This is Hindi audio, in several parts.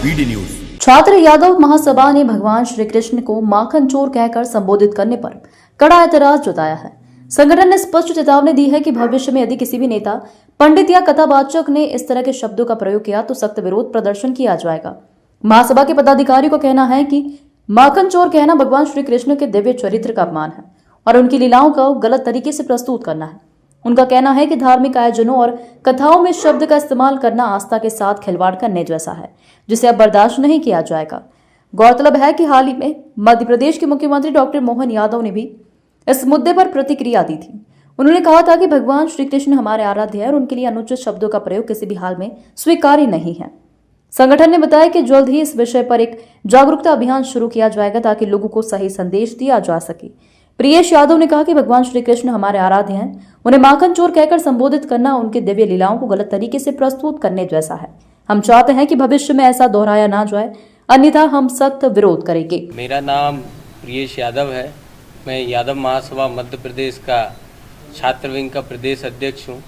BD news. छात्र यादव महासभा ने भगवान श्री कृष्ण को माखन चोर कहकर संबोधित करने पर कड़ा ऐतराज जताया है। संगठन ने स्पष्ट चेतावनी दी है कि भविष्य में यदि किसी भी नेता, पंडित या कथावाचक ने इस तरह के शब्दों का प्रयोग किया तो सख्त विरोध प्रदर्शन किया जाएगा। महासभा के पदाधिकारियों का कहना है कि माखन चोर कहना भगवान श्री कृष्ण के दिव्य चरित्र का अपमान है और उनकी लीलाओं को गलत तरीके से प्रस्तुत करना है। उनका कहना है कि धार्मिक आयोजनों और कथाओं में शब्द का इस्तेमाल करना आस्था के साथ खिलवाड़ करने जैसा है, जिसे अब बर्दाश्त नहीं किया जाएगा। गौरतलब है कि हाल ही में मध्य प्रदेश के मुख्यमंत्री डॉक्टर मोहन यादव ने भी इस मुद्दे पर प्रतिक्रिया दी थी। उन्होंने कहा था कि भगवान श्री कृष्ण हमारे आराध्य है और उनके लिए अनुचित शब्दों का प्रयोग किसी भी हाल में स्वीकार्य नहीं है। संगठन ने बताया कि जल्द ही इस विषय पर एक जागरूकता अभियान शुरू किया जाएगा ताकि लोगों को सही संदेश दिया जा सके। प्रियेश यादव ने कहा कि भगवान श्री कृष्ण हमारे आराध्य हैं, उन्हें माखन चोर कहकर संबोधित करना उनके दिव्य लीलाओं को गलत तरीके से प्रस्तुत करने जैसा है। हम चाहते हैं कि भविष्य में ऐसा दोहराया ना जाए, अन्यथा हम सख्त विरोध करेंगे। मेरा नाम प्रियेश यादव है। मैं यादव महासभा मध्य प्रदेश का छात्र विंग का प्रदेश अध्यक्ष हूँ।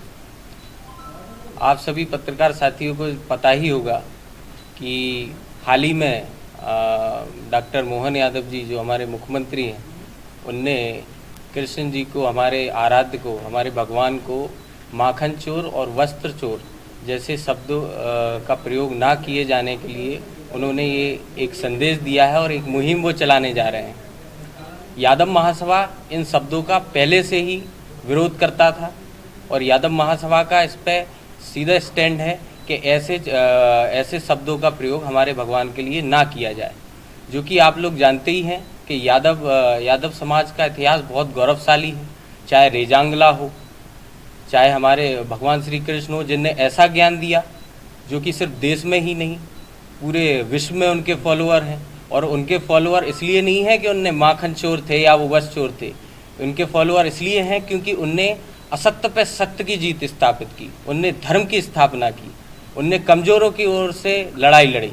आप सभी पत्रकार साथियों को पता ही होगा कि हाल ही में डॉक्टर मोहन यादव जी जो हमारे मुख्यमंत्री हैं, उनने कृष्ण जी को, हमारे आराध्य को, हमारे भगवान को माखन चोर और वस्त्र चोर जैसे शब्दों का प्रयोग ना किए जाने के लिए उन्होंने ये एक संदेश दिया है और एक मुहिम वो चलाने जा रहे हैं। यादव महासभा इन शब्दों का पहले से ही विरोध करता था और यादव महासभा का इस पर सीधा स्टैंड है कि ऐसे शब्दों का प्रयोग हमारे भगवान के लिए ना किया जाए। जो कि आप लोग जानते ही हैं कि यादव समाज का इतिहास बहुत गौरवशाली है। चाहे रेजांगला हो, चाहे हमारे भगवान श्री कृष्ण हो, जिनने ऐसा ज्ञान दिया जो कि सिर्फ देश में ही नहीं पूरे विश्व में उनके फॉलोअर हैं। और उनके फॉलोअर इसलिए नहीं है कि उनने माखन चोर थे या वो वस्त्र चोर थे। उनके फॉलोअर इसलिए हैं क्योंकि उनने असत्य पर सत्य की जीत स्थापित की, उनने धर्म की स्थापना की, उनने कमज़ोरों की ओर से लड़ाई लड़ी।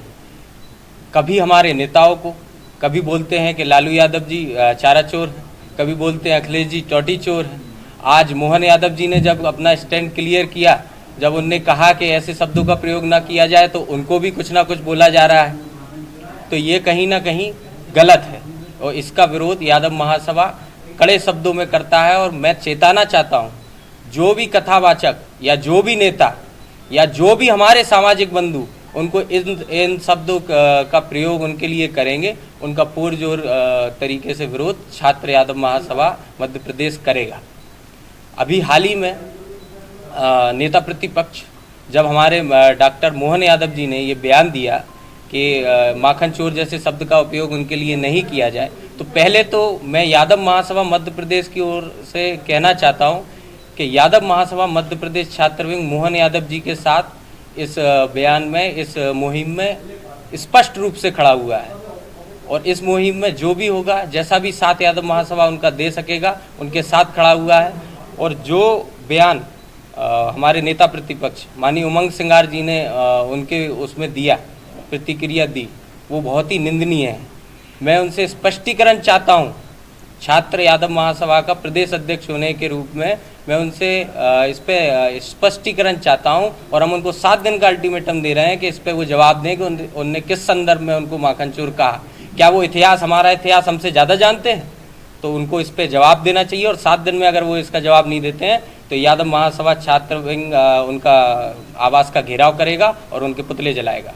कभी हमारे नेताओं को कभी बोलते हैं कि लालू यादव जी चारा चोर हैं, कभी बोलते हैं अखिलेश जी टोटी चोर हैं। आज मोहन यादव जी ने जब अपना स्टैंड क्लियर किया, जब उनने कहा कि ऐसे शब्दों का प्रयोग ना किया जाए, तो उनको भी कुछ ना कुछ बोला जा रहा है। तो ये कहीं ना कहीं गलत है और इसका विरोध यादव महासभा कड़े शब्दों में करता है। और मैं चेताना चाहता हूँ, जो भी कथावाचक या जो भी नेता या जो भी हमारे सामाजिक बंधु उनको इन शब्दों का प्रयोग उनके लिए करेंगे, उनका पुरजोर तरीके से विरोध छात्र यादव महासभा मध्य प्रदेश करेगा। अभी हाल ही में नेता प्रतिपक्ष जब हमारे डॉक्टर मोहन यादव जी ने ये बयान दिया कि माखन चोर जैसे शब्द का उपयोग उनके लिए नहीं किया जाए, तो पहले तो मैं यादव महासभा मध्य प्रदेश की ओर से कहना चाहता हूँ कि यादव महासभा मध्य प्रदेश छात्र विंग मोहन यादव जी के साथ इस बयान में, इस मुहिम में स्पष्ट रूप से खड़ा हुआ है। और इस मुहिम में जो भी होगा, जैसा भी साथ यादव महासभा उनका दे सकेगा, उनके साथ खड़ा हुआ है। और जो बयान हमारे नेता प्रतिपक्ष माननीय उमंग सिंगार जी ने उनके उसमें दिया, प्रतिक्रिया दी, वो बहुत ही निंदनीय है। मैं उनसे स्पष्टीकरण चाहता हूँ। छात्र यादव महासभा का प्रदेश अध्यक्ष होने के रूप में मैं उनसे इस पर स्पष्टीकरण चाहता हूं और हम उनको 7 दिन का अल्टीमेटम दे रहे हैं कि इस पर वो जवाब दें कि उनने किस संदर्भ में उनको माखन चोर कहा। क्या वो हमारा इतिहास हमसे ज़्यादा जानते हैं? तो उनको इस पर जवाब देना चाहिए। और 7 दिन में अगर वो इसका जवाब नहीं देते हैं तो यादव महासभा छात्र विंग उनका आवास का घेराव करेगा और उनके पुतले जलाएगा।